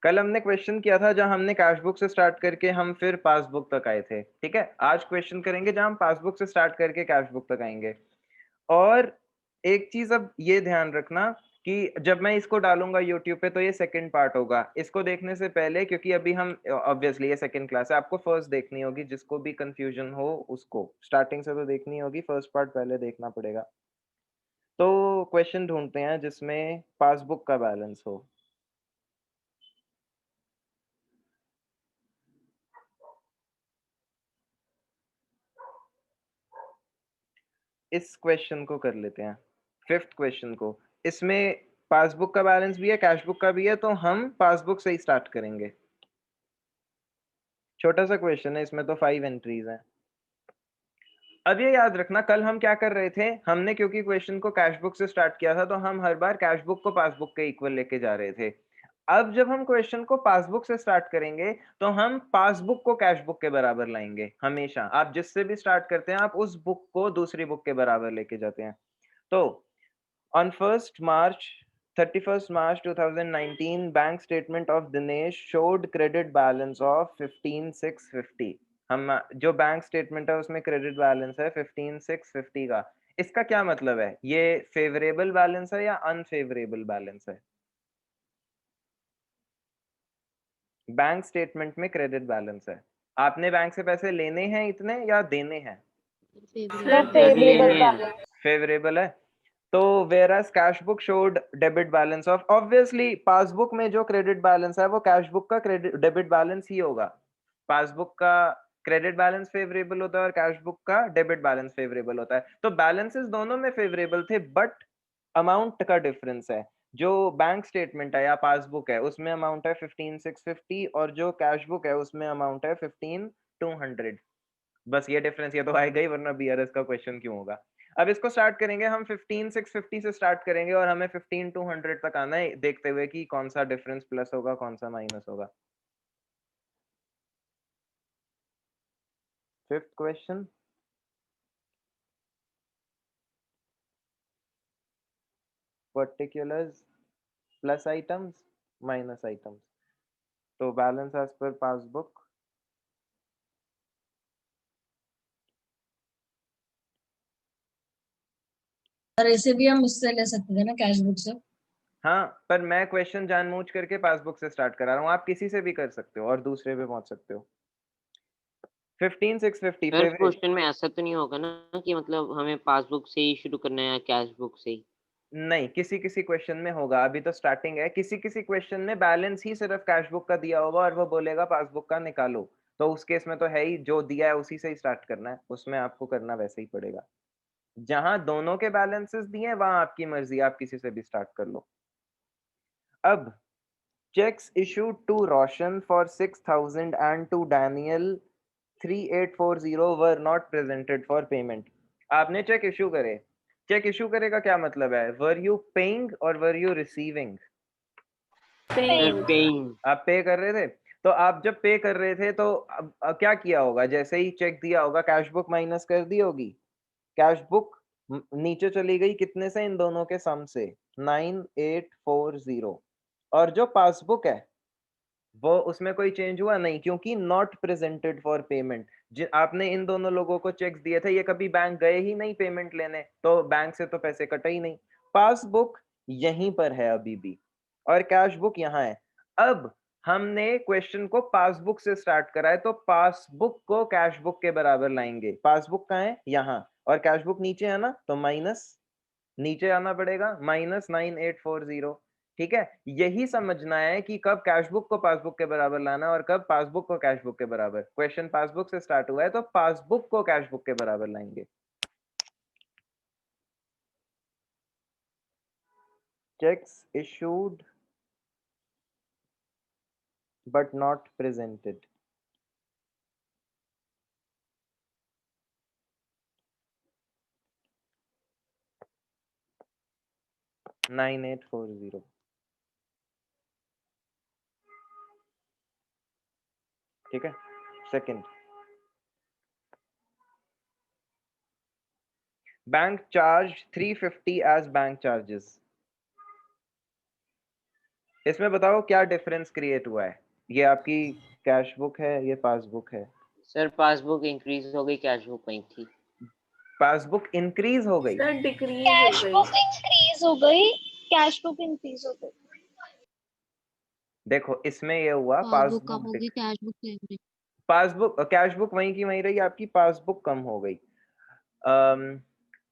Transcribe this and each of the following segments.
कल हमने क्वेश्चन किया था जहां हमने कैश बुक से स्टार्ट करके हम फिर पासबुक तक आए थे, ठीक है। आज क्वेश्चन करेंगे जहां हम पासबुक से स्टार्ट करके कैश बुक तक आएंगे। और एक चीज अब ये ध्यान रखना कि जब मैं इसको डालूंगा यूट्यूब पे तो ये सेकंड पार्ट होगा। इसको देखने से पहले, क्योंकि अभी हम ऑब्वियसली ये सेकंड क्लास है, आपको फर्स्ट देखनी होगी। जिसको भी कंफ्यूजन हो उसको स्टार्टिंग से तो देखनी होगी, फर्स्ट पार्ट पहले देखना पड़ेगा। तो क्वेश्चन ढूंढते हैं जिसमें पासबुक का बैलेंस हो। इस क्वेश्चन को कर लेते हैं, फिफ्थ क्वेश्चन को। इसमें पासबुक का बैलेंस भी है, कैश बुक का भी है, तो हम पासबुक से ही स्टार्ट करेंगे। छोटा सा क्वेश्चन है, इसमें तो 5 एंट्रीज हैं। अब ये याद रखना, कल हम क्या कर रहे थे, हमने क्योंकि क्वेश्चन को कैश बुक से स्टार्ट किया था तो हम हर बार कैश बुक को पासबुक के इक्वल लेके जा रहे थे। अब जब हम क्वेश्चन को पासबुक से स्टार्ट करेंगे तो हम पासबुक को कैश बुक के बराबर लाएंगे। हमेशा आप जिससे भी स्टार्ट करते हैं आप उस बुक को दूसरी बुक के बराबर लेके जाते हैं। तो on 1st March 31st March 2019, bank statement of Dinesh showed credit balance of 15,650। हम जो बैंक स्टेटमेंट है उसमें क्रेडिट बैलेंस है 15,650 का। इसका क्या मतलब है, ये फेवरेबल बैलेंस है या अनफेवरेबल बैलेंस है? बैंक स्टेटमेंट में क्रेडिट बैलेंस है, आपने बैंक से पैसे लेने हैं इतने या देने हैं? सर सर फेवरेबल लेने हैं। बैलेंस। फेवरेबल है। तो whereas cash book showed debit balance of, obviously passbook में जो क्रेडिट बैलेंस है वो कैश बुक का क्रेडिट डेबिट बैलेंस ही होगा। पासबुक का क्रेडिट बैलेंस फेवरेबल होता है और कैश बुक का डेबिट बैलेंस फेवरेबल होता है। तो बैलेंसेस दोनों में फेवरेबल थे, बट अमाउंट का डिफरेंस है। जो बैंक स्टेटमेंट है या पासबुक है उसमें अमाउंट है 15,650 और जो कैश बुक है उसमें अमाउंट है 15,200। बस ये डिफरेंस ये तो आएगा ही, वरना बीआरएस का क्वेश्चन क्यों होगा। अब इसको स्टार्ट करेंगे हम 15,650 से स्टार्ट करेंगे और हमें 15,200 तक आना है, देखते हुए कि कौन सा डिफरेंस प्लस होगा कौन सा माइनस होगा। Fifth question, particulars plus items minus items. तो बैलेंस एज पर पासबुक, और ऐसे भी हम उससे ले सकते थे ना, कैश बुक से। हाँ पर मैं क्वेश्चन जानबूझ करके पासबुक से स्टार्ट करा रहा हूँ, आप किसी से भी कर सकते हो और दूसरे पे पहुंच सकते हो। 15,650 सर फेवरेट। क्वेश्चन में ऐसा तो नहीं होगा ना कि मतलब हमें पासबुक से ही शुरू करना है या कैश बुक से ही? नहीं, किसी किसी क्वेश्चन में होगा, अभी तो स्टार्टिंग है। किसी किसी क्वेश्चन में बैलेंस ही सिर्फ कैश बुक का दिया होगा और वो बोलेगा पासबुक का निकालो, तो उस केस में तो है ही, जो दिया है उसी से ही स्टार्ट करना है, उसमें आपको करना वैसे ही पड़ेगा। जहां दोनों के बैलेंसेस दिए हैं वहां आपकी मर्जी, आप किसी से भी स्टार्ट कर लो। अब cheques issued to Roshan for 6,000 and to Daniel 3,840 were not presented for payment. आपने चेक इशू करे। चेक इशू करे का क्या मतलब है, were you paying or were you receiving? Sir pen. Paying. आप पे कर रहे थे। तो आप जब पे कर रहे थे तो अब क्या किया होगा, जैसे ही चेक दिया होगा कैश बुक माइनस कर दी होगी। कैश बुक नीचे चली गई कितने से, इन दोनों के सम से, 9,840। और जो पासबुक है वो, उसमें कोई चेंज हुआ नहीं क्योंकि नॉट प्रेजेंटेड फॉर पेमेंट। आपने इन दोनों लोगों को चेक्स दिए थे, ये कभी बैंक गए ही नहीं पेमेंट लेने, तो बैंक से तो पैसे कटे ही नहीं। पासबुक यहीं पर है अभी भी और कैश बुक यहाँ है। अब हमने क्वेश्चन को पासबुक से स्टार्ट करा है तो पासबुक को कैश बुक के बराबर लाएंगे। पासबुक कहाँ है, यहाँ, और कैश बुक नीचे है ना, तो माइनस, नीचे आना पड़ेगा, -9,840। ठीक है, यही समझना है कि कब कैश बुक को पासबुक के बराबर लाना है और कब पासबुक को कैश बुक के बराबर। क्वेश्चन पासबुक से स्टार्ट हुआ है तो पासबुक को कैश बुक के बराबर लाएंगे। Cheques issued but not presented। Nine eight four zero. ठीक है, second, bank charge 350 as bank charges. इसमें बताओ क्या डिफरेंस क्रिएट हुआ है। ये आपकी कैश बुक है, ये पासबुक है। सर पासबुक इंक्रीज हो गई, कैश बुक वही थी। पासबुक इंक्रीज हो गई, सर डिक्रीज हो कैश गई। बुक इंक्रीज हो गई, कैश बुक इंक्रीज हो गई। देखो इसमें ये हुआ पासबुक कम पासबुक होगी, कैश बुक सेम रही। पासबुक कैश बुक वहीं की वहीं रही, आपकी पासबुक कम हो गई।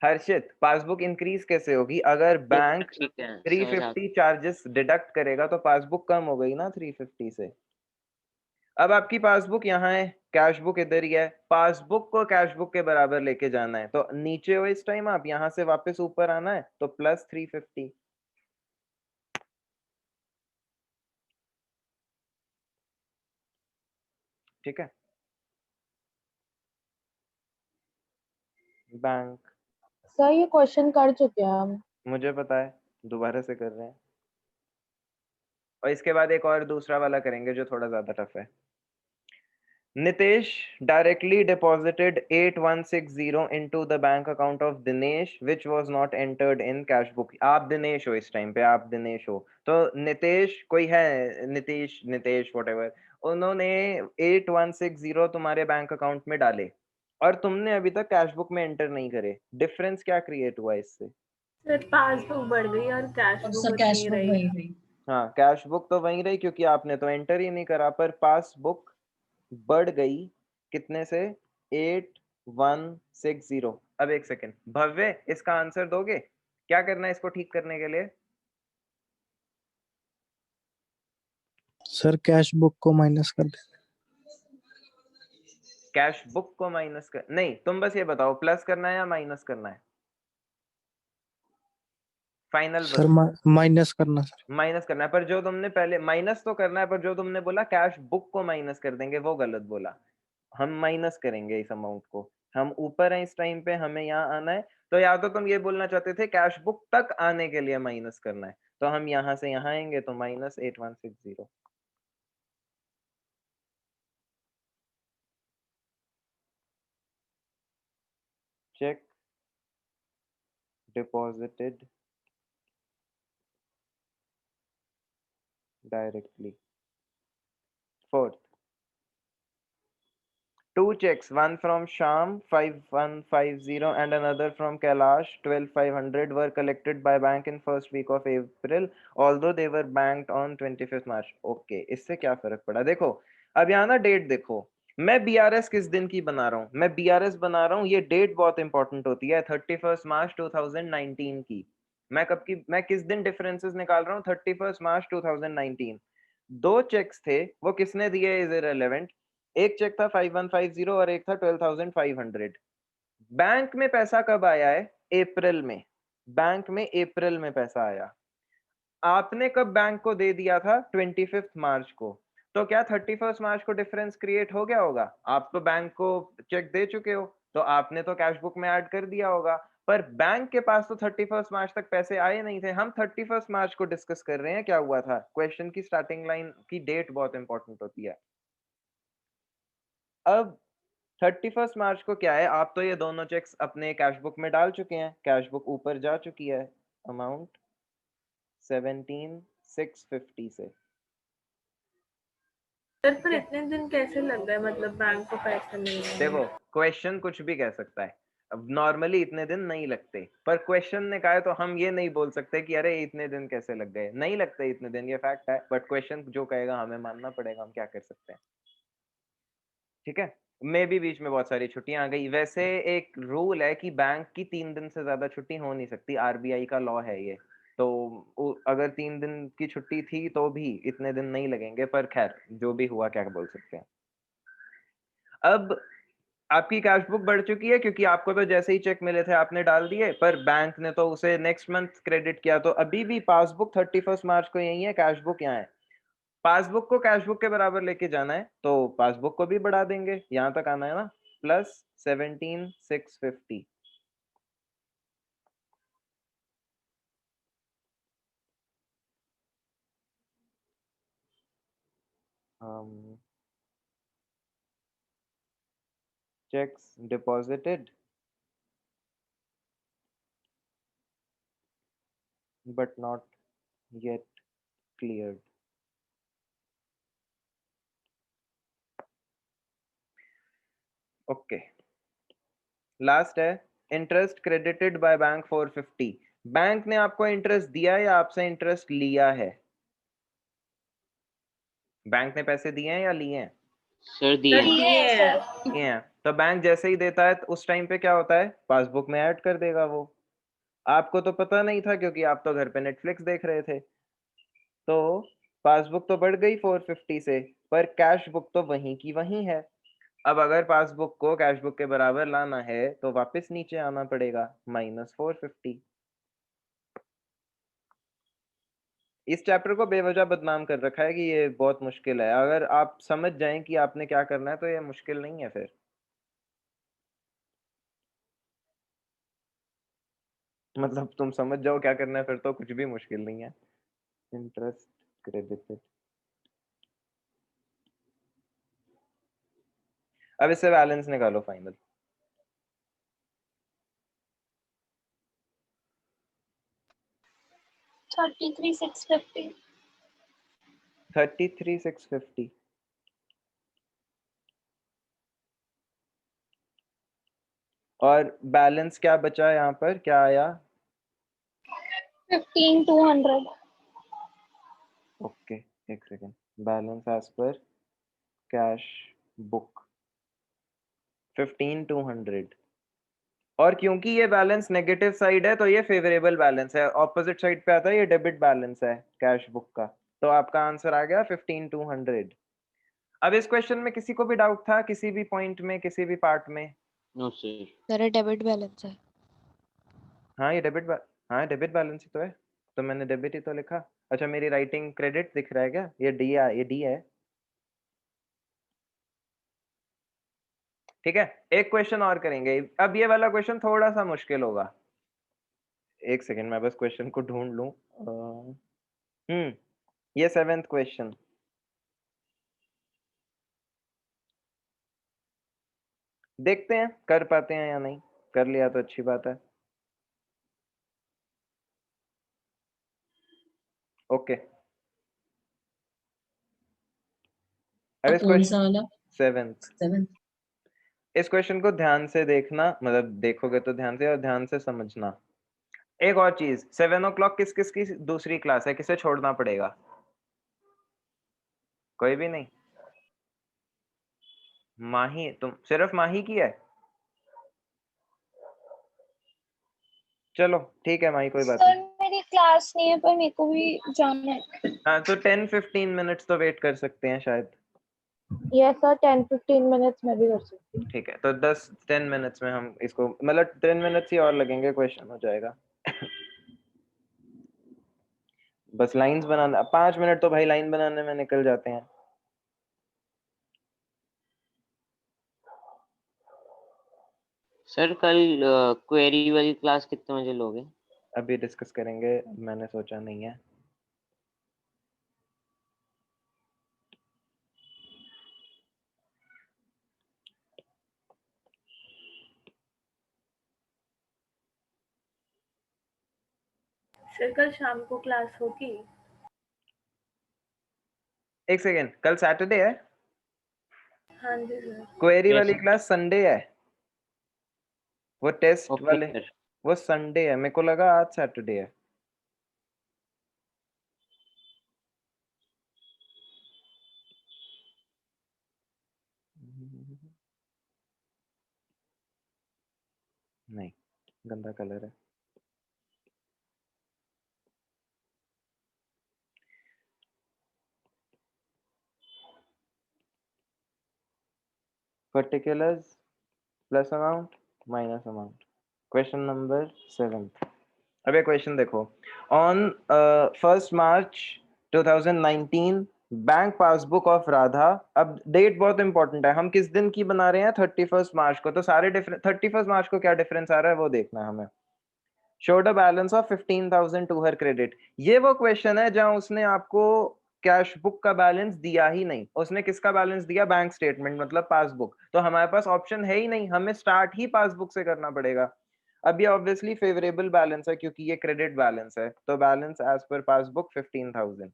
हर्षित, पासबुक इंक्रीज कैसे होगी? अगर बैंक ठीक है, समझ आ 350 चार्जेस डिडक्ट करेगा तो पासबुक कम हो गई ना 350 से। अब आपकी पासबुक यहाँ है, कैश बुक इधर ही है, पासबुक को कैश बुक के बराबर लेके जाना है तो नीचे हो इस टाइम, आप यहाँ से वापस ऊपर आना है तो प्लस 350। ठीक है। बैंक, सर ये क्वेश्चन कर चुके हैं हम। मुझे पता है, दोबारा से कर रहे हैं। और इसके बाद एक और दूसरा वाला करेंगे जो थोड़ा ज्यादा टफ है। Nitesh directly deposited 8160 into the bank account of Dinesh which was not entered in cash book। आप दिनेश हो इस टाइम पे, आप दिनेश हो तो नितेश कोई है, नीतीश, नितेश whatever, उन्होंने 8160 तुम्हारे बैंक अकाउंट में डाले और तुमने अभी तक कैश बुक में एंटर नहीं करे। डिफरेंस क्या क्रिएट हुआ इससे? सर पासबुक बढ़ गई और कैश और बुक सर कैश उतनी बुक रही। वही रही। हाँ, कैश बुक तो वहीं रही क्योंकि आपने तो एंटर ही नहीं करा, पर पासबुक बढ़ गई कितने से? 8160। अब एक सेकेंड, भव्य इसका आंसर दोगे? क्या करना है इसको ठीक करने के लिए? सर कैश बुक को माइनस कर दे। कैश बुक को माइनस कर नहीं, तुम बस ये बताओ प्लस करना है या माइनस करना है? फाइनल सर माइनस करना सर। माइनस करना है, पर जो तुमने पहले माइनस तो करना है, पर जो तुमने बोला कैश बुक को माइनस कर देंगे वो गलत बोला। हम माइनस करेंगे इस अमाउंट को। हम ऊपर हैं इस टाइम पे, हमें यहाँ आना है, तो या तो तुम ये बोलना चाहते थे कैश बुक तक आने के लिए माइनस करना है, तो हम यहाँ से यहाँ आएंगे तो -8160। Check deposited directly। Fourth, two checks, one from Sham 5150 and another from Kailash 12500 were collected by bank in first week of April although they were banked on 25th March। Okay, इससे क्या फर्क पड़ा? देखो अब यहाँ ना डेट देखो, मैं बीआरएस किस दिन की बना रहा हूँ? मैं बीआरएस बना रहा हूँ, ये डेट बहुत इंपॉर्टेंट होती है, 31 मार्च 2019 की। मैं किस दिन डिफरेंसेस निकाल रहा हूँ? 31 मार्च 2019। दो चेक्स थे, वो किसने दिए इज इररिलेवेंट। एक चेक था 5150 और एक था 12500। बैंक में पैसा कब आया है? अप्रैल में। बैंक में अप्रैल में पैसा आया। आपने कब बैंक को दे दिया था? 25 मार्च को। तो क्या 31 मार्च को डिफरेंस क्रिएट हो गया होगा? आप तो बैंक को चेक दे चुके हो तो आपने तो कैश बुक में ऐड कर दिया होगा, पर बैंक के पास तो 31 मार्च तक पैसे आए नहीं थे। हम 31 मार्च को डिस्कस कर रहे हैं, क्या हुआ था? क्वेश्चन की स्टार्टिंग लाइन की डेट बहुत इंपॉर्टेंट होती है। अब 31 मार्च को क्या है, आप तो ये दोनों चेक्स अपने कैश बुक में डाल चुके हैं, कैश बुक ऊपर जा चुकी है, अमाउंट 17650 से। सर पर इतने दिन कैसे लग गए, मतलब बैंक को पैसे नहीं आए? देखो क्वेश्चन कुछ भी कह सकता है, अब नॉर्मली इतने दिन नहीं लगते, पर क्वेश्चन ने कहा है तो हम ये नहीं बोल सकते कि अरे इतने दिन कैसे लग गए, नहीं लगते इतने दिन, ये फैक्ट है, बट क्वेश्चन जो कहेगा हमें मानना पड़ेगा, हम क्या कर सकते हैं। ठीक है, मे भी बीच में बहुत सारी छुट्टियां आ गई। वैसे एक रूल है कि बैंक की 3 दिन से ज्यादा छुट्टी हो नहीं सकती, आरबीआई का लॉ है ये, तो अगर 3 दिन की छुट्टी थी तो भी इतने दिन नहीं लगेंगे, पर खैर जो भी हुआ क्या बोल सकते हैं। अब आपकी कैश बुक बढ़ चुकी है क्योंकि आपको तो जैसे ही चेक मिले थे आपने डाल दिए, पर बैंक ने तो उसे नेक्स्ट मंथ क्रेडिट किया, तो अभी भी पासबुक 31 मार्च को यही है, कैश बुक यहाँ है। पासबुक को कैश बुक के बराबर लेके जाना है तो पासबुक को भी बढ़ा देंगे, यहां तक आना है ना, plus 17650। checks deposited but not yet cleared। Okay, last है interest credited by bank 450। Bank ने आपको इंटरेस्ट दिया या आपसे इंटरेस्ट लिया है? बैंक ने पैसे दिए हैं या लिए हैं? सर दिए सर हैं। दिए हैं। दिए हैं। तो बैंक जैसे ही देता है तो उस टाइम पे क्या होता है, पासबुक में ऐड कर देगा वो। आपको तो पता नहीं था क्योंकि आप तो घर पे नेटफ्लिक्स देख रहे थे, तो पासबुक तो बढ़ गई 450 से, पर कैश बुक तो वहीं की वहीं है। अब अगर पासबुक को कैश बुक के बराबर लाना है तो वापस नीचे आना पड़ेगा, -450। इस चैप्टर को बेवजह बदनाम कर रखा है कि ये बहुत मुश्किल है। अगर आप समझ जाएं कि आपने क्या करना है तो ये मुश्किल नहीं है। फिर मतलब तुम समझ जाओ क्या करना है फिर तो कुछ भी मुश्किल नहीं है। इंटरेस्ट क्रेडिटेड, अब इससे बैलेंस निकालो फाइनल। 33,650। 33,650। और बैलेंस क्या बचा यहाँ पर, क्या आया? 15,200। ओके, एक second. Balance as per cash book 15,200। और क्योंकि ये बैलेंस नेगेटिव साइड है तो ये फेवरेबल बैलेंस है, ऑपोजिट साइड पे आता है ये डेबिट बैलेंस है कैश बुक का। तो आपका आंसर आ गया 15,200। अब इस क्वेश्चन में किसी को भी डाउट था किसी भी पॉइंट में, किसी भी पार्ट में? No sir. Sir debit balance है। हाँ ये हाँ डेबिट बैलेंस ही तो है, तो मैंने डेबिट ही तो लिखा। अच्छा मेरी राइटिंग क्रेडिट दिख रहा है क्या? ये डी है, ये डी है। ठीक है, एक क्वेश्चन और करेंगे। अब ये वाला क्वेश्चन थोड़ा सा मुश्किल होगा। एक सेकेंड मैं बस क्वेश्चन को ढूंढ लूं। ये 7th क्वेश्चन। देखते हैं कर पाते हैं या नहीं, कर लिया तो अच्छी बात है। ओके, अब इस कौन क्वेश्चन सा वाला? 7th, 7? इस क्वेश्चन को ध्यान से देखना, मतलब देखोगे तो ध्यान से, और ध्यान से समझना। एक और चीज, 7 o'clock किस किस की दूसरी क्लास है, किसे छोड़ना पड़ेगा? कोई भी नहीं? माही, तुम सिर्फ माही की है? चलो ठीक है माही, कोई बात सर नहीं। मेरी क्लास नहीं है पर मेरे को भी जाना है। हाँ तो 10-15 मिनट्स तो वेट कर सकते हैं शायद। यस सर, 10-15 मिनट्स में भी कर सकती हूँ। ठीक है, तो 10-10 मिनट्स में हम इसको, मतलब 10 मिनट्स ही और लगेंगे, क्वेश्चन हो जाएगा। बस लाइंस बनाना, 5 मिनट तो भाई लाइन बनाने में निकल जाते हैं। सर कल क्वेरी वाली क्लास कितने बजे लोगे? अभी डिस्कस करेंगे, मैंने सोचा नहीं है। सर कल शाम को क्लास होगी? एक सेकेंड, कल सैटरडे है? हाँ जी सर। क्वेरी यस वाली क्लास संडे है, वो टेस्ट ओके वाले सर। वो संडे है। मेरे को लगा आज सैटरडे है। नहीं, गंदा कलर है। Particulars plus amount minus amount, question number 7। अब ये क्वेश्चन देखो, on 1st March 2019 bank passbook of Radha. अब डेट बहुत इंपॉर्टेंट है, हम किस दिन की बना रहे हैं? 31st मार्च को। तो सारे 31st मार्च को क्या डिफरेंस आ रहा है वो देखना है हमें। Showed a balance of 15,000 to her credit. ये वो क्वेश्चन है जहां उसने आपको कैश बुक का बैलेंस दिया ही नहीं, उसने किसका बैलेंस दिया? बैंक स्टेटमेंट मतलब पासबुक। तो हमारे पास ऑप्शन है ही नहीं, हमें स्टार्ट ही पासबुक से करना पड़ेगा। अब ये ऑब्वियसली फेवरेबल बैलेंस है क्योंकि ये क्रेडिट बैलेंस है, तो बैलेंस एज पर पासबुक 15,000।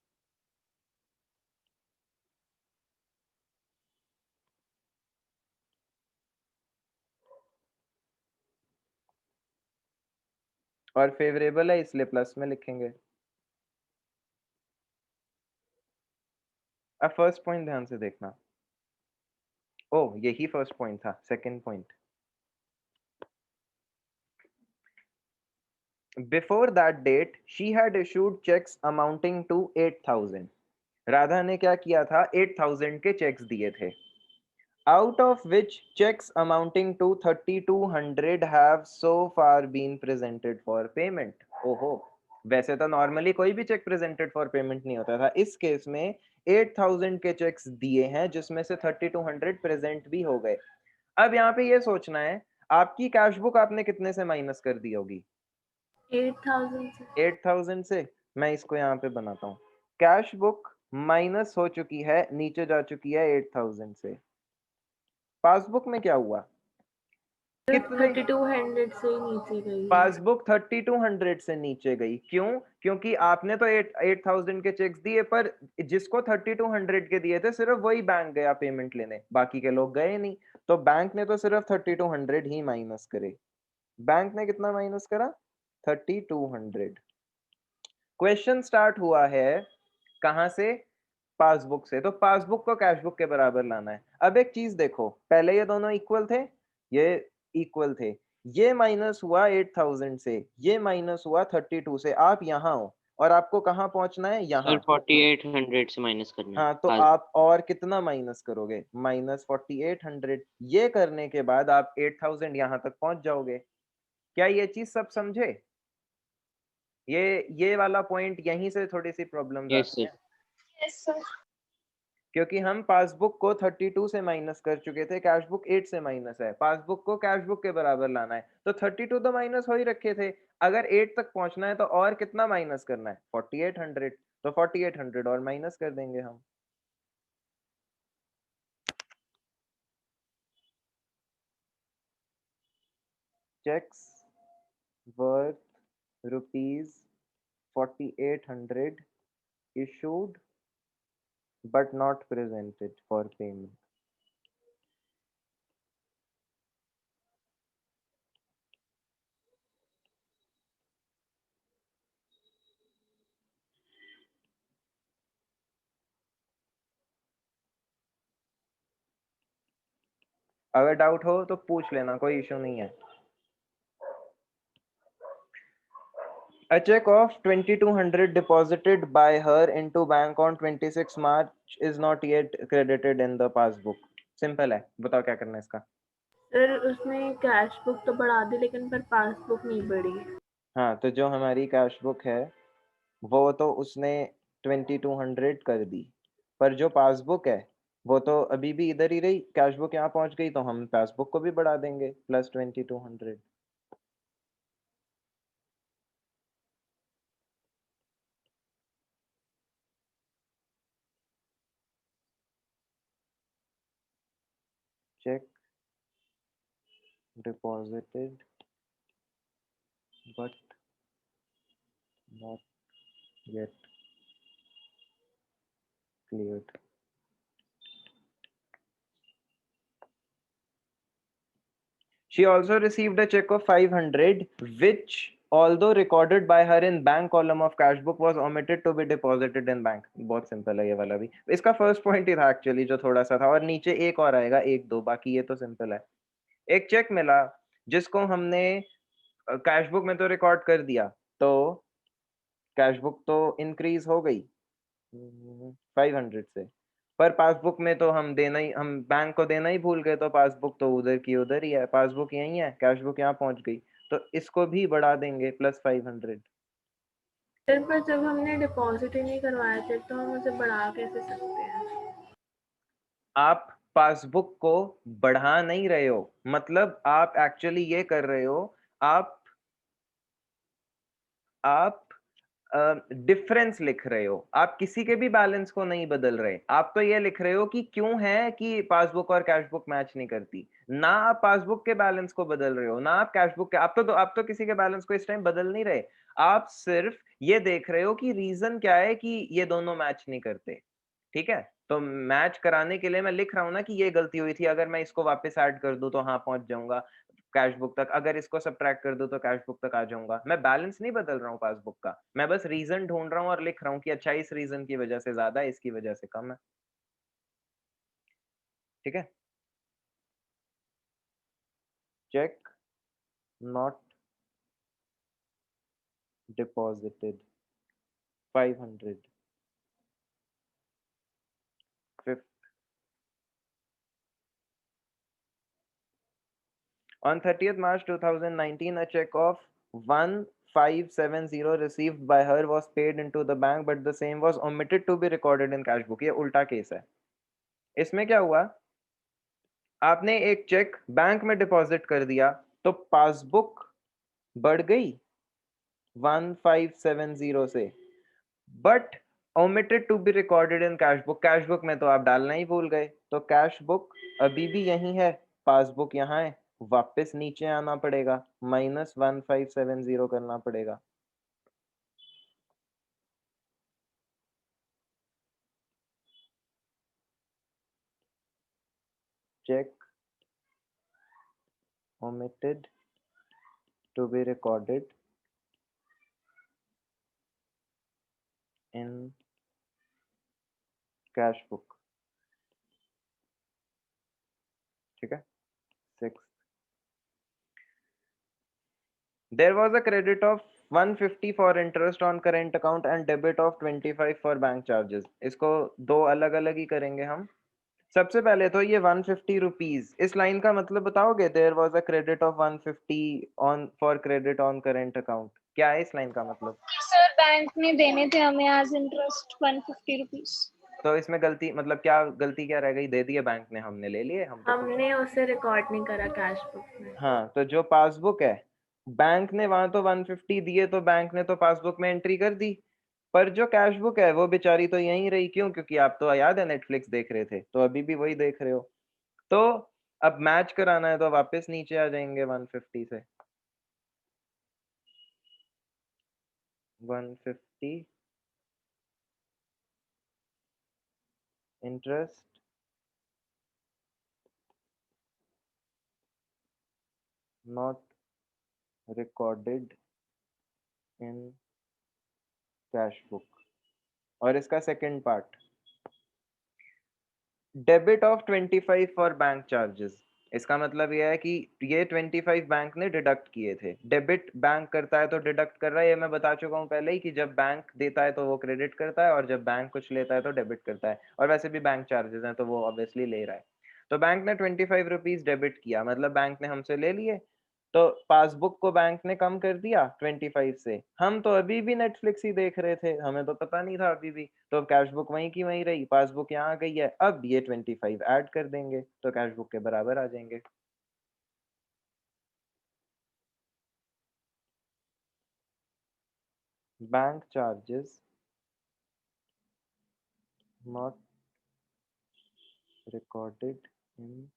और फेवरेबल है इसलिए प्लस में लिखेंगे। अब फर्स्ट पॉइंट ध्यान से देखना। ओ यही फर्स्ट पॉइंट था। Second point, before that date she had issued cheques amounting to 8,000। Radha ने क्या किया था, 8,000 के चेक्स दिए थे, out of which checks amounting to 3,200 have so far been presented for payment। ओहो, वैसे तो नॉर्मली कोई भी चेक प्रेजेंटेड फॉर पेमेंट नहीं होता था, इस केस में 8,000 के चेक्स दिए हैं जिसमें से 3,200 प्रेजेंट भी हो गए। अब यहाँ पे ये सोचना है आपकी कैश बुक आपने कितने से माइनस कर दी होगी? 8,000 से। 8,000 से। मैं इसको यहाँ पे बनाता हूँ, कैश बुक माइनस हो चुकी है, नीचे जा चुकी है 8,000 से। पासबुक में क्या हुआ, कितने 3,200 से ही नीचे गई है। पासबुक 3,200 से नीचे गई, क्यों? क्योंकि आपने तो 8,000 के चेक्स दिए, पर जिसको 3,200 के दिए थे सिर्फ वही बैंक गया पेमेंट लेने, बाकी के लोग गए नहीं, तो बैंक ने तो सिर्फ 3,200 ही माइनस करे। बैंक ने कितना माइनस करा? 3,200। क्वेश्चन स्टार्ट हुआ है कहां से? पासबुक से। तो पासबुक को कैश बुक के बराबर लाना है। अब एक चीज देखो, पहले ये दोनों इक्वल थे, ये इक्वल थे, ये माइनस हुआ 8,000 से, ये माइनस हुआ 32 से। आप यहाँ हो और आपको कहाँ पहुंचना है? यहाँ। सर 4800 से माइनस करना है। हाँ, तो आप और कितना माइनस करोगे? माइनस 4800। ये करने के बाद आप 8,000 यहाँ तक पहुंच जाओगे। क्या ये चीज सब समझे? ये वाला पॉइंट, यहीं से थोड़ी सी प्रॉब्लम यस आती है, सर। Yes sir. क्योंकि हम पासबुक को 32 से माइनस कर चुके थे, कैश बुक 8 से माइनस है, पासबुक को कैश बुक के बराबर लाना है, तो 32 तो माइनस हो ही रखे थे, अगर 8 तक पहुंचना है तो और कितना माइनस करना है? 4800। तो 4800 और माइनस कर देंगे हम। Cheques worth ₹4800 issued but not presented for payment। अगर डाउट हो तो पूछ लेना, कोई इशू नहीं है। A check of 2,200 deposited by her into bank on 26 March is not yet credited in the passbook। Simple है, बताओ क्या करना है इसका? सर उसने कैश बुक तो बढ़ा दी लेकिन पर पासबुक नहीं बढ़ी। हाँ, तो जो हमारी कैश बुक है वो तो उसने 2,200 कर दी, पर जो पासबुक है वो तो अभी भी इधर ही रही, कैश बुक यहाँ पहुंच गई तो हम पासबुक को भी बढ़ा देंगे plus 2,200। check deposited but not yet cleared। She also received a check of 500 which although recorded by her in bank column of cash book was omitted to be deposited in bank। बहुत simple है ये वाला भी, इसका first point ही था actually जो थोड़ा सा था, और नीचे एक और आएगा, एक दो, बाकी ये तो सिंपल है। एक चेक मिला जिसको हमने कैश बुक में तो रिकॉर्ड कर दिया, तो कैश बुक तो इंक्रीज हो गई 500 से, पर पासबुक में तो हम बैंक को देना ही भूल गए, तो पासबुक तो उधर की उधर ही है, पासबुक यही है, कैश बुक यहाँ पहुंच गई, तो इसको भी बढ़ा देंगे प्लस 500। सर पर जब हमने डिपॉजिट ही नहीं करवाया थे तो हम उसे बढ़ा कैसे सकते हैं? आप पासबुक को बढ़ा नहीं रहे हो, मतलब आप एक्चुअली ये कर रहे हो, आप डिफरेंस लिख रहे हो, आप किसी के भी बैलेंस को नहीं बदल रहे, आप तो ये लिख रहे हो कि क्यों है कि पासबुक और कैश बुक मैच नहीं करती, ना आप पासबुक के बैलेंस को बदल रहे हो, ना आप कैश बुक के, आप तो किसी के बैलेंस को इस टाइम बदल नहीं रहे, आप सिर्फ ये देख रहे हो कि रीजन क्या है कि ये दोनों मैच नहीं करते। ठीक है, तो मैच कराने के लिए मैं लिख रहा हूं ना कि ये गलती हुई थी, अगर मैं इसको वापस ऐड कर दूं तो हाँ पहुंच जाऊंगा, कैश बुक तक, अगर इसको सब्ट्रैक्ट कर दूं तो कैश बुक तक आ जाऊंगा। मैं बैलेंस नहीं बदल रहा हूँ पासबुक का, मैं बस रीजन ढूंढ रहा हूँ और लिख रहा हूँ कि अच्छा इस रीजन की वजह से ज्यादा है, इसकी वजह से कम है। ठीक है, cheque not deposited 500। Fifth, on 30th March 2019, a check of 1570 received by her was paid into the bank, but the same was omitted to be recorded in cash book। ये उल्टा केस है। इसमें क्या हुआ, आपने एक चेक बैंक में deposit कर दिया तो पासबुक बढ़ गई 1570 से, but omitted to be recorded in cash book। Cash book में तो आप डालना ही भूल गए, तो कैश बुक अभी भी यही है, पासबुक यहाँ है, वापस नीचे आना पड़ेगा, -1570 करना पड़ेगा। Cheque omitted to be recorded in cash book। ठीक है। 6, there was a credit of 150 for interest on current account and debit of 25 for bank charges। इसको दो अलग अलग ही करेंगे हम। सबसे पहले तो ये 150 रुपीज, इस लाइन का मतलब बताओगे? There was a credit of 150 on for credit on current account, क्या है इस लाइन का मतलब? सर बैंक ने देने थे हमें एज इंटरेस्ट 150 रुपीज। तो इसमें गलती मतलब क्या, गलती क्या रह गई? दे दिए बैंक ने, हमने ले लिए, हम तो हमने उसे रिकॉर्ड नहीं करा कैश बुक में। हाँ, तो जो पासबुक है, बैंक ने वहां तो 150 दिए तो बैंक ने तो पासबुक में एंट्री कर दी, पर जो कैश बुक है वो बेचारी तो यहीं रही। क्यों? क्योंकि आप तो याद है नेटफ्लिक्स देख रहे थे, तो अभी भी वही देख रहे हो। तो अब मैच कराना है तो वापस नीचे आ जाएंगे 150 से। 150 interest not recorded in cash book. और इसका second part, debit of 25 for bank charges. इसका मतलब यह है कि ये 25 बैंक ने डिडक्ट किए थे। डेबिट बैंक करता है तो डिडक्ट कर रहा है, ये मैं बता चुका हूँ पहले ही कि जब बैंक देता है तो वो क्रेडिट करता है और जब बैंक कुछ लेता है तो डेबिट करता है। और वैसे भी बैंक चार्जेस हैं तो वो ऑब्वियसली ले रहा है। तो बैंक ने 25 रुपीज डेबिट किया, मतलब बैंक ने हमसे ले लिए, तो पासबुक को बैंक ने कम कर दिया 25 से। हम तो अभी भी नेटफ्लिक्स ही देख रहे थे, हमें तो पता नहीं था अभी भी, तो कैश बुक वहीं की वहीं रही, पासबुक यहाँ आ गई है। अब ये 25 ऐड कर देंगे तो कैश बुक के बराबर आ जाएंगे। Bank charges not recorded in.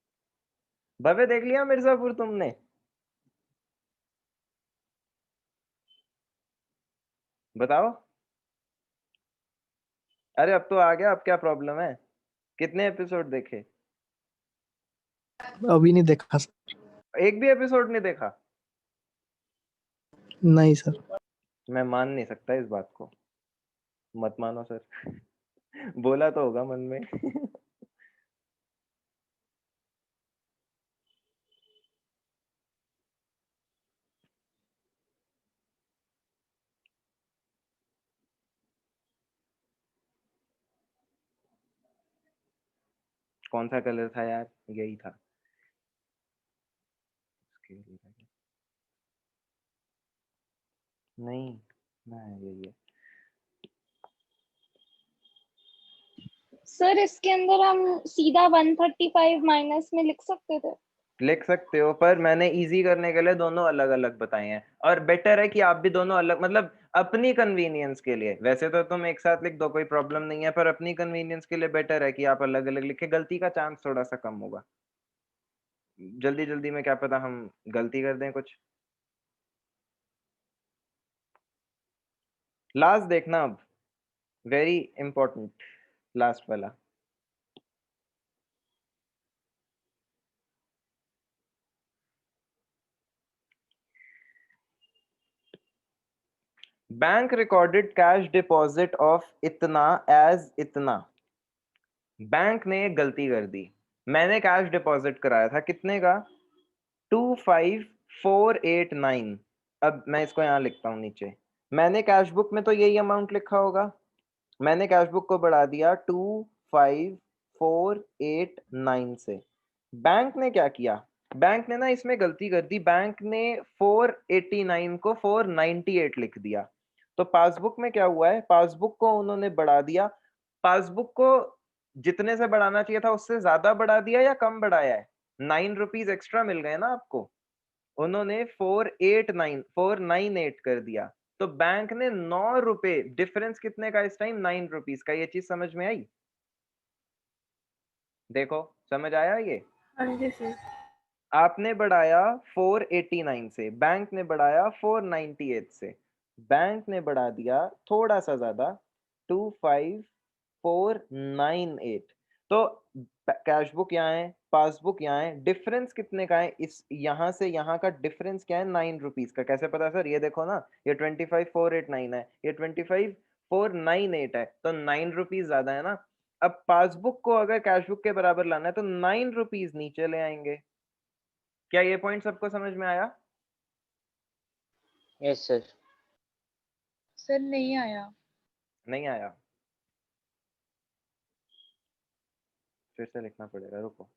भव्य देख लिया मिर्जापुर तुमने? बताओ। अरे अब तो आ गया, अब क्या प्रॉब्लम है? कितने एपिसोड देखे? अभी नहीं देखा सर। एक भी एपिसोड नहीं देखा? नहीं सर। मैं मान नहीं सकता इस बात को। मत मानो सर। बोला तो होगा मन में। कौन सा कलर था यार? यही था। नहीं, नहीं यही है। सर इसके अंदर हम सीधा 135 माइनस में लिख सकते थे। लिख सकते हो, पर मैंने इजी करने के लिए दोनों अलग अलग बताए हैं, और बेटर है कि आप भी दोनों अलग, मतलब अपनी कन्वीनियंस के लिए। वैसे तो तुम एक साथ लिख दो, कोई प्रॉब्लम नहीं है, पर अपनी कन्वीनियंस के लिए बेटर है कि आप अलग अलग लिखे, गलती का चांस थोड़ा सा कम होगा। जल्दी जल्दी में क्या पता हम गलती कर दें कुछ। लास्ट देखना अब, वेरी इंपॉर्टेंट, लास्ट वाला। Bank recorded cash deposit of इतना एज इतना। बैंक ने एक गलती कर दी, मैंने कैश डिपॉजिट कराया था कितने का, 25489। अब मैं इसको यहाँ लिखता हूँ नीचे, मैंने कैश बुक में तो यही अमाउंट लिखा होगा, मैंने कैश बुक को बढ़ा दिया 25489 से। बैंक ने क्या किया, बैंक ने ना इसमें गलती कर दी, बैंक ने 489 को 498 लिख दिया। तो पासबुक में क्या हुआ है, पासबुक को उन्होंने बढ़ा दिया, पासबुक को जितने से बढ़ाना चाहिए था उससे ज्यादा बढ़ा दिया या कम बढ़ाया है, 9 रुपीज एक्स्ट्रा मिल गए ना आपको, उन्होंने 498 कर दिया। तो बैंक ने 9 रुपए, डिफरेंस कितने का इस टाइम, 9 रुपीज का। ये चीज समझ में आई, देखो समझ आया ये। हाँ जी सर। आपने बढ़ाया 489 से, बैंक ने बढ़ाया 498 से, बैंक ने बढ़ा दिया थोड़ा सा ज्यादा 25498। तो कैश बुक यहाँ है, पासबुक यहाँ है, डिफरेंस कितने का है, इस यहाँ से यहाँ का डिफरेंस क्या है, 9 रुपीज का। कैसे पता सर, ये देखो ना, ये 25489 है, ये 25498 है, तो 9 रुपीज ज्यादा है ना। अब पासबुक को अगर कैश बुक के बराबर लाना है तो 9 रुपीज नीचे ले आएंगे। क्या ये पॉइंट सबको समझ में आया? Yes sir. सर नहीं आया। नहीं आया, फिर से लिखना पड़ेगा, रुको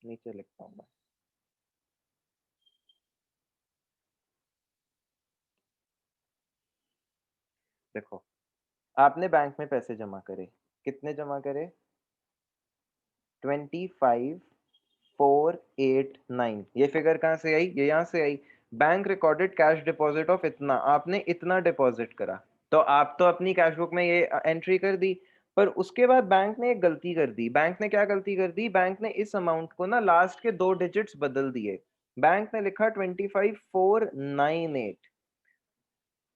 नीचे लिखता हूँ मैं। देखो, आपने बैंक में पैसे जमा करे, कितने जमा करे, 25489। ये फिगर कहाँ से आई, ये यहाँ से आई। Bank recorded cash deposit of इतना, आपने इतना डिपॉजिट करा, तो आप तो अपनी कैश बुक में ये एंट्री कर दी, पर उसके बाद बैंक ने एक गलती कर दी। बैंक ने क्या गलती कर दी, बैंक ने इस अमाउंट को ना लास्ट के 2 डिजिट्स बदल दिए, बैंक ने लिखा 25498।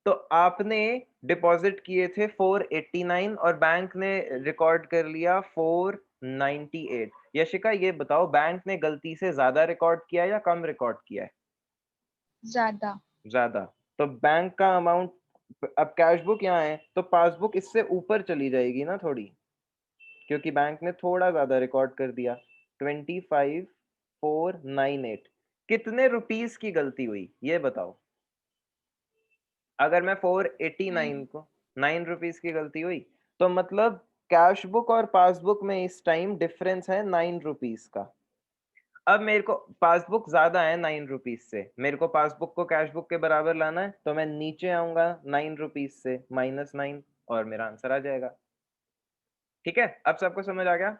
तो आपने डिपॉजिट किए थे 489 और बैंक ने रिकॉर्ड कर लिया 498। यशिका ये बताओ, बैंक ने गलती से ज्यादा रिकॉर्ड किया या कम रिकॉर्ड किया है? ज्यादा। ज्यादा। तो बैंक का अमाउंट, अब कैश बुक यहाँ है तो पासबुक इससे ऊपर चली जाएगी ना थोड़ी, क्योंकि बैंक ने थोड़ा ज्यादा रिकॉर्ड कर दिया। 25498 कितने रुपीस की गलती हुई ये बताओ। अगर मैं 489 को 9 रुपीस की गलती हुई, तो मतलब कैश बुक और पासबुक में इस टाइम डिफरेंस है 9 रुपीस का। अब मेरे को पासबुक ज्यादा है 9 रुपीज से, मेरे को पासबुक को कैश बुक के बराबर लाना है, तो मैं नीचे आऊंगा 9 रुपीज से -9 और मेरा आंसर आ जाएगा। ठीक है, अब सबको समझ आ गया?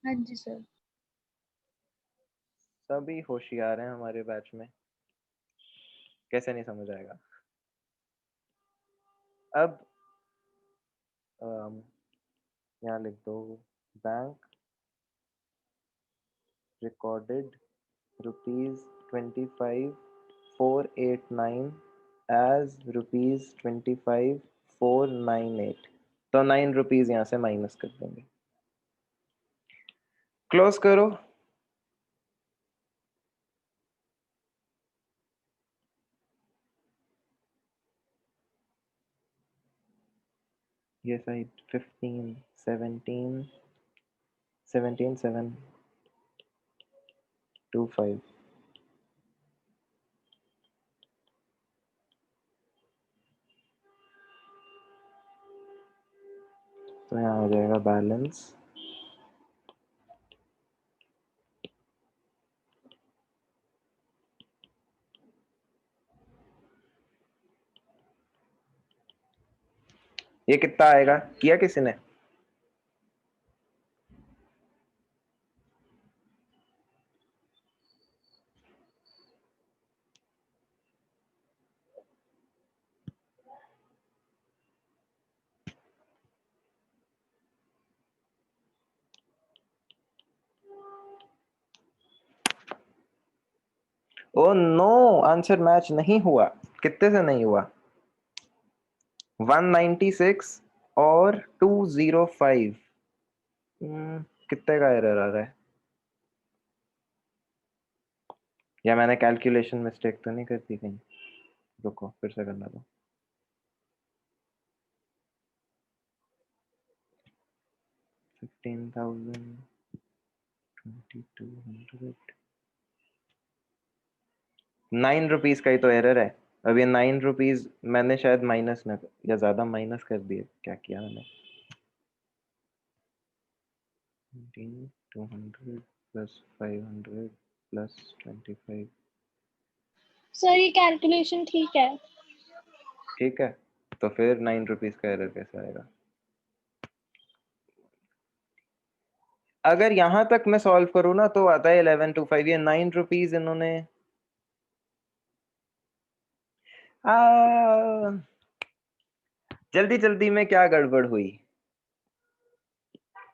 हाँ जी सर। सभी होशियार हैं हमारे बैच में, कैसे नहीं समझ आएगा। अब यहाँ लिख दो, बैंक recorded ₹25,489 as ₹25,498। तो 9 रुपीज यहाँ से माइनस कर देंगे। क्लोज करो। ये सही 15 17 725। तो यहाँ आ जाएगा बैलेंस ये कितना आएगा, किया किसी ने? ओ नो, आंसर मैच नहीं हुआ। कितने से नहीं हुआ? 196 और 205। कितने का एरर आ रहा है? या मैंने कैलकुलेशन मिस्टेक तो नहीं कर दी कहीं? रुको फिर से करना दो। 15,000 2200 9 रुपीस का ही तो एरर है। अब ये 9 रुपीस मैंने शायद माइनस न या ज्यादा माइनस कर दिए, क्या किया मैंने? 200 प्लस 500 प्लस 25 सर ये कैलकुलेशन ठीक है? ठीक है, तो फिर 9 रुपीस का एरर कैसे आएगा? अगर यहां तक मैं सॉल्व करूँ ना तो आता है 1125। ये 9 रुपीस इन्होंने जल्दी जल्दी में क्या गड़बड़ हुई,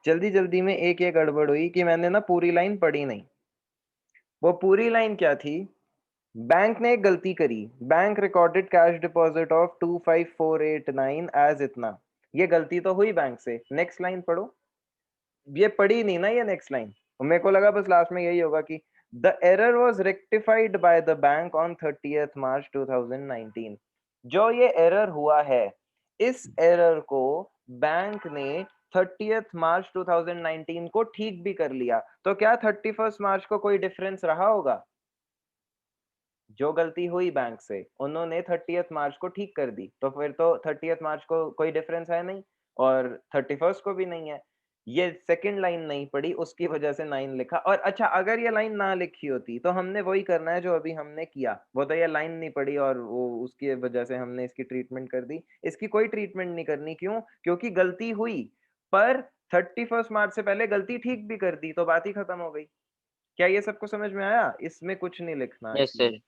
जल्दी जल्दी में एक ये गड़बड़ हुई कि मैंने ना पूरी लाइन पढ़ी नहीं। वो पूरी लाइन क्या थी? बैंक ने एक गलती करी, bank recorded cash deposit of 25489 as इतना। ये गलती तो हुई बैंक से। नेक्स्ट लाइन पढ़ो, ये पढ़ी नहीं ना ये नेक्स्ट लाइन। मेरे को लगा बस लास्ट में यही होगा कि the error was rectified by the bank on 30th मार्च 2019। जो ये एरर हुआ है, इस एरर को बैंक ने 30th मार्च 2019 को ठीक भी कर लिया। तो क्या 31st मार्च को कोई डिफरेंस रहा होगा? जो गलती हुई बैंक से, उन्होंने 30th मार्च को ठीक कर दी, तो फिर तो 30th मार्च को कोई डिफरेंस है नहीं और 31st को भी नहीं है। ये सेकंड लाइन नहीं पड़ी, उसकी वजह से 9 लिखा। और अच्छा, अगर ये लाइन ना लिखी होती तो हमने वही करना है जो अभी हमने किया। वो तो ये लाइन नहीं पड़ी और वो उसकी वजह से हमने इसकी ट्रीटमेंट कर दी। इसकी कोई ट्रीटमेंट नहीं करनी। क्यों? क्योंकि गलती हुई, पर 31st मार्च से पहले गलती ठीक भी कर दी, तो बात ही खत्म हो गई। क्या ये सबको समझ में आया? इसमें कुछ नहीं लिखना। Yes sir.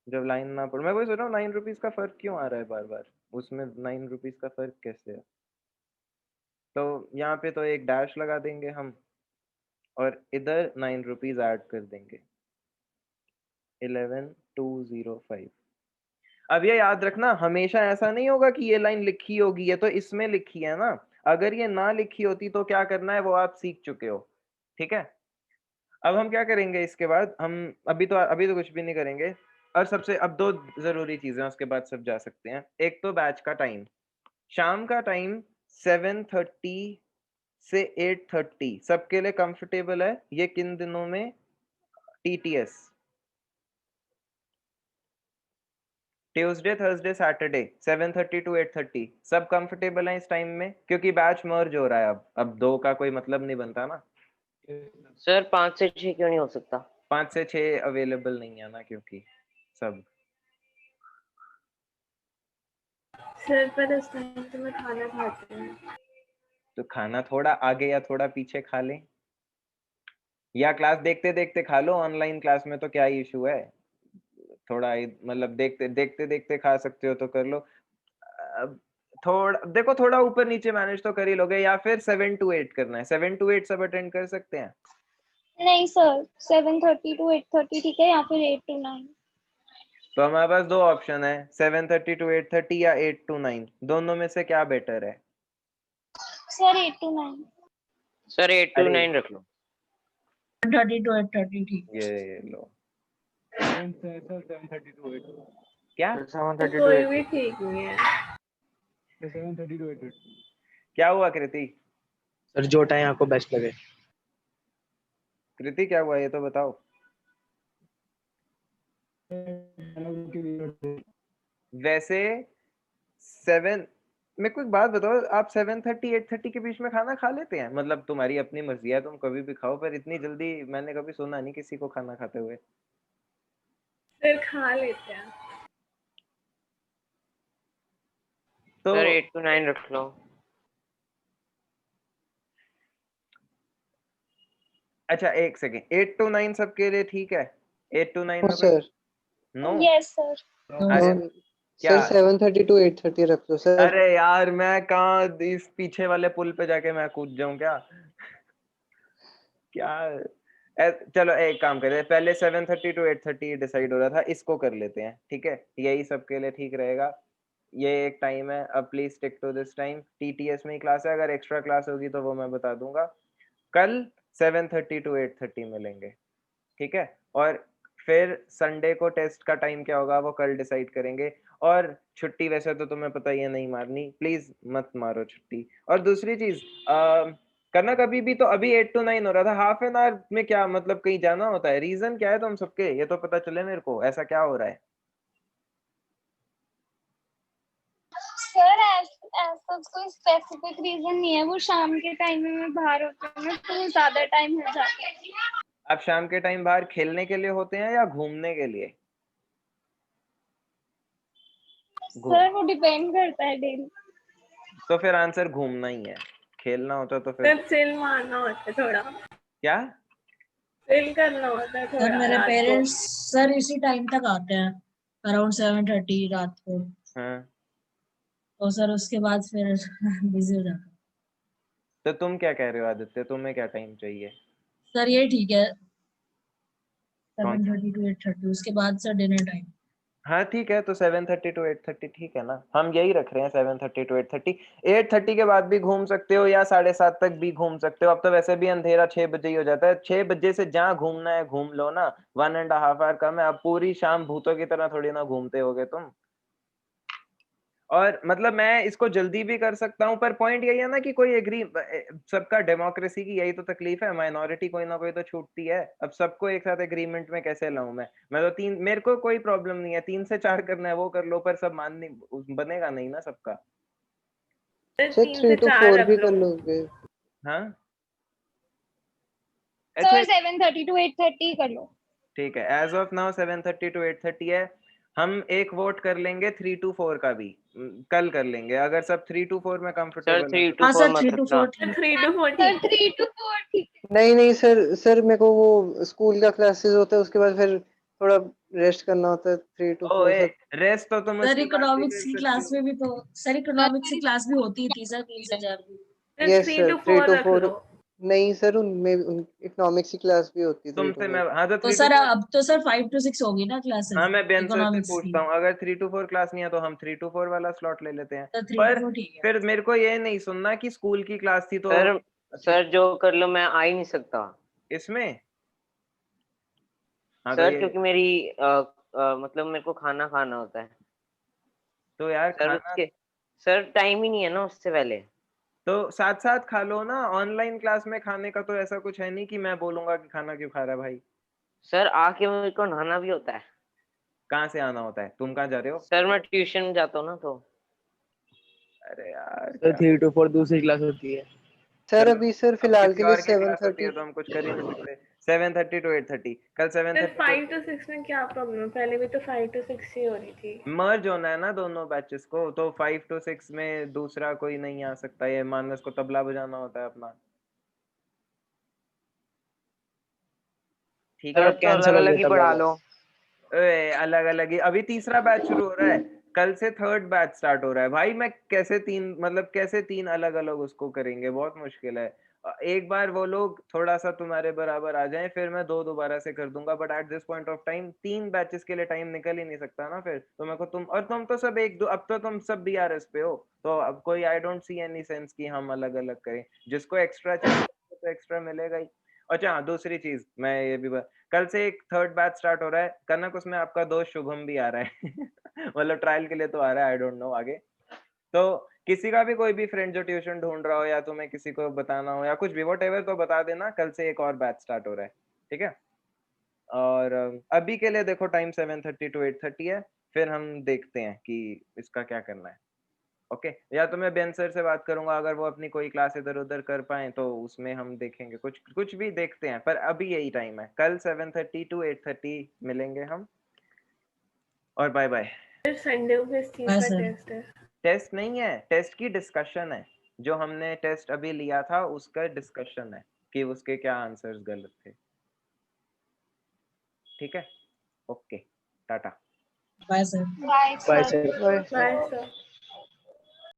जब लाइन ना पढ़, मैं वही सोच रहा हूँ 9 रुपीस का फर्क क्यों आ रहा है बार बार, उसमें 9 रुपीस का फर्क कैसे है? तो यहाँ पे तो एक डैश लगा देंगे हम और इधर 9 रुपीस ऐड कर देंगे, 11205। अब ये याद रखना, हमेशा ऐसा नहीं होगा कि ये लाइन लिखी होगी, ये तो इसमें लिखी है ना। अगर ये ना लिखी होती तो क्या करना है वो आप सीख चुके हो। ठीक है, अब हम क्या करेंगे इसके बाद? हम अभी तो कुछ भी नहीं करेंगे। और सबसे अब दो जरूरी चीजें, उसके बाद सब जा सकते हैं। एक तो बैच का टाइम, शाम का टाइम 7:30 से 8:30 सबके लिए कंफर्टेबल है? ये किन दिनों में? TTS, Tuesday, Thursday, Saturday 7:30 to 8:30 सब कंफर्टेबल है इस टाइम में? क्योंकि बैच मर्ज हो रहा है। अब 2 का कोई मतलब नहीं बनता ना। सर 5 से 6 क्यों नहीं हो सकता? 5 से 6 अवेलेबल नहीं है ना, क्योंकि सब सर पर इस टाइम तो मैं खाना खाती हूँ। तो खाना थोड़ा आगे या थोड़ा पीछे खा ले, या क्लास देखते देखते खा लो। ऑनलाइन क्लास में तो क्या इशू है? थोड़ा मतलब देखते देखते देखते खा सकते हो तो कर लो। अब थोड़ा देखो, थोड़ा ऊपर नीचे मैनेज तो कर ही लोगे। या फिर 7 to 8 करना है? 7 to 8 सब अटेंड कर सकते हैं? नहीं सर, 7:30 to 8:30 ठीक है, या फिर 8 to 9। तो हमारे पास दो ऑप्शन है, 7:30 to 8:30 या 8 to 9। दोनों में से क्या बेटर है? Sir 8 to 9। सर 8 to अरे 9 रख लो। 30 to 8:30 ठीक। ये लो, 7:30 to 8. क्या तो 7:30 to कोई 8। भी ठीक नहीं है। 7:30 to 8. क्या हुआ कृति? सर जो टाइम आपको बेस्ट लगे। कृति क्या हुआ ये तो बताओ। वैसे 7, मेरे को एक बात बताओ, आप 7:30 8:30 के बीच में खाना खा लेते हैं? मतलब तुम्हारी अपनी मर्जी है, तुम कभी भी खाओ, पर इतनी जल्दी मैंने कभी सुना नहीं किसी को खाना खाते हुए। फिर खा लेते हैं। तो सर 8 to 9 रख लो। अच्छा एक सेकेंड, 8 to 9 सबके लिए ठीक है? 8 to 9 में सर नो? Yes sir. अरे क्या? सर 7:30 to 8:30 रख दो सर। अरे यार, मैं कहाँ इस पीछे वाले पुल पे जाके मैं कूद जाऊं क्या? क्या चलो एक काम करें, पहले 7:30 to 8:30 डिसाइड हो रहा था, इसको कर लेते हैं। ठीक है, यही सबके लिए ठीक रहेगा। ये एक टाइम है, अब please stick to this time. TTS में ही क्लास है, अगर एक्स्ट्रा क्लास होगी तो वो मैं बता दूंगा। कल 7:30 to 8:30 मिलेंगे, ठीक है? और फिर संडे को टेस्ट का टाइम क्या होगा वो कल डिसाइड करेंगे। और छुट्टी वैसे तो तुम्हें पता ही है नहीं मारनी, प्लीज मत मारो छुट्टी। और दूसरी चीज करना कभी भी तो अभी 8 to 9 हो रहा था, हाफ एन आवर में क्या मतलब कहीं जाना होता है? रीजन क्या है तुम सबके, ये तो पता चले मेरे को, ऐसा क्या हो रहा है? सर ऐसा कोई स्पेसिफिक रीजन नहीं है, वो शाम के टाइम में बाहर होते हैं ना तो ज्यादा टाइम हो जाता है। आप शाम के टाइम बाहर खेलने के लिए होते हैं या घूमने के लिए? सर वो डिपेंड करता है डेली। तो फिर आंसर घूमना ही है, खेलना होता तो फिर सर चिल मारना होता है थोड़ा, क्या? चिल करना होता है सर थोड़ा मेरे रात को। पेरेंट्स सर इसी टाइम तक आते हैं, अराउंड 7:30 रात को। हाँ, तो सर उसके बाद फिर बिजी हो जाता है। तो तुम क्या कह रहे हो आदित्य, तुम्हें क्या टाइम चाहिए? सर ये ठीक है, कौन सा? 7:30 to 8:30, उसके बाद सर डिनर टाइम। हाँ ठीक है, तो 7:30 to 8:30 ठीक है ना, हम यही रख रहे हैं 7:30 to 8:30। 8:30 के बाद भी घूम सकते हो या 7:30 तक भी घूम सकते हो, अब तो वैसे भी अंधेरा 6 बजे ही हो जाता है। 6 बजे से जहाँ घूमना है घूम लो ना, 1.5 आवर कम है। अब पूरी शाम भूतों की तरह थोड़ी ना घूमते होगे तुम। और मतलब मैं इसको जल्दी भी कर सकता हूँ, पर पॉइंट यही है ना कि कोई एग्री, सबका डेमोक्रेसी की यही तो तकलीफ है, माइनॉरिटी कोई ना कोई तो छूटती है। अब सबको एक साथ एग्रीमेंट में कैसे लाऊं मैं तो 3, मेरे को कोई प्रॉब्लम नहीं है, 3 से 4 करना है वो कर लो, पर सब मान नहीं बनेगा नहीं ना सबका। सर सर 3 3 से to 4 4 रख भी लो। कर लोगे? हाँ सर अच्छा 7:30 to 8:30 कर लो। ठीक है, एज ऑफ नाउ 7:30 to 8:30 है। हम एक वोट कर लेंगे 3 to 4 का भी, कल कर लेंगे अगर सब 3 to 4 में सर कंफर्टेबल 3 है। to हाँ 4 सर मत 3 to रखना। 4 सर ठीक 3 to 4 सर ठीक है। 3 to 4 ठीक है। नहीं नहीं सर मेरे को वो स्कूल का क्लासेस होता है, उसके बाद फिर थोड़ा रेस्ट करना होता है। 3 to 4 ओए सर। रेस्ट तो तुम सर उसके बाद भी इकोनॉमिक्स कर की सकते क्लास हो। में भी तो, सर इकोनॉमिक्स की क्लास भी होती थी सर 3 से 4 की। Sir yes 3 sir, to 3 4 to रख 4 लो। नहीं सर, उनमें इकोनॉमिक्स की क्लास भी होती है 3 to तुमसे 4। मैं, हाँ तो तो 3 to सर 4, अब तो सर 5 to 6 होगी ना क्लासेस हाँ मैं बेन सर से इकोनॉमिक्स की। पूछता हूँ, अगर 3 to 4 क्लास नहीं है तो हम 3 to 4 वाला स्लॉट ले लेते हैं। तो 3 पर to 4 ठीक है। फिर मेरे को ये नहीं सुनना कि स्कूल की क्लास थी तो सर जो कर लो, मैं आ ही नहीं सकता इसमें। हाँ तो सर, ये क्योंकि मेरी मतलब मेरे को खाना खाना होता है तो यार सर, खाना उसके सर टाइम ही नहीं है ना उससे पहले। तो साथ साथ खा लो ना, ऑनलाइन क्लास में खाने का तो ऐसा कुछ है नहीं कि मैं बोलूंगा कि खाना क्यों खा रहा है भाई। सर आके मेरे को नहाना भी होता है। कहाँ से आना होता है, तुम कहाँ जा रहे हो? सर मैं ट्यूशन जाता हूँ ना, तो अरे यार सर क्या 3 to 4 दूसरी क्लास होती है। सर चलो, अभी सर अब फिलहाल किसी के लिए और की क्लास होती है 7:30। तो हम कुछ कर ही नहीं सकते। 7:30 to 8:30 कल सर 7:30 5 to 6 में क्या प्रॉब्लम है? पहले भी तो 5 to 6 ही हो रही थी। मर्ज होना है ना दोनों बैचेस को, तो 5 to 6 में दूसरा कोई नहीं आ सकता, ये मानस को तबला बजाना होता है अपना। ठीक सर है, अब तो अलग कैंसिल हो अलग गया ही तबला पढ़ा का। लो। अलग अलग ही, अभी तीसरा बैच शुरू हो रहा है, कल से 3rd बैच स्टार्ट हो रहा है भाई। मैं कैसे तीन, मतलब कैसे 3 अलग अलग उसको करेंगे, बहुत मुश्किल है। एक बार वो लोग थोड़ा सा तुम्हारे बराबर आ जाएं फिर मैं 2 दोबारा से कर दूंगा, but at this point of time 3 batches के लिए टाइम निकल ही नहीं सकता ना फिर। तो मेरे को तुम तो सब एक दो, अब तो तुम सब BRS पे हो, तो अब कोई I don't see any sense कि हम अलग अलग करें। जिसको एक्स्ट्रा चाहिए तो एक्स्ट्रा मिलेगा ही। अच्छा हाँ, दूसरी चीज मैं ये भी कल से एक 3rd बैच स्टार्ट हो रहा है कनक, उसमें आपका दोस्त शुभम भी आ रहा है मतलब ट्रायल के लिए तो आ रहा है, आई डोंट नो आगे। तो किसी का भी कोई भी फ्रेंड जो ट्यूशन ढूंढ रहा हो या तुम्हें किसी को बताना हो या कुछ भी व्हाटएवर, तो बता देना, कल से एक और बैच स्टार्ट हो रहा है, ठीक है। और अभी के लिए देखो टाइम 7:30 to 8:30 है, फिर हम देखते हैं कि इसका क्या करना है। ओके, या तो मैं बेन सर से बात करूंगा, अगर वो अपनी कोई क्लास इधर उधर कर पाए तो उसमें हम देखेंगे, कुछ कुछ भी देखते हैं, पर अभी यही टाइम है, कल 7:30 to 8:30 मिलेंगे हम। और बाय बाय। फिर संडे को किस चीज हाँ का सर। टेस्ट है? टेस्ट नहीं है, टेस्ट की डिस्कशन है, जो हमने टेस्ट अभी लिया था उसका डिस्कशन है कि उसके क्या आंसर्स गलत थे, ठीक है। ओके, टाटा। Bye sir. Bye bye sir. Sir. Bye. Bye sir.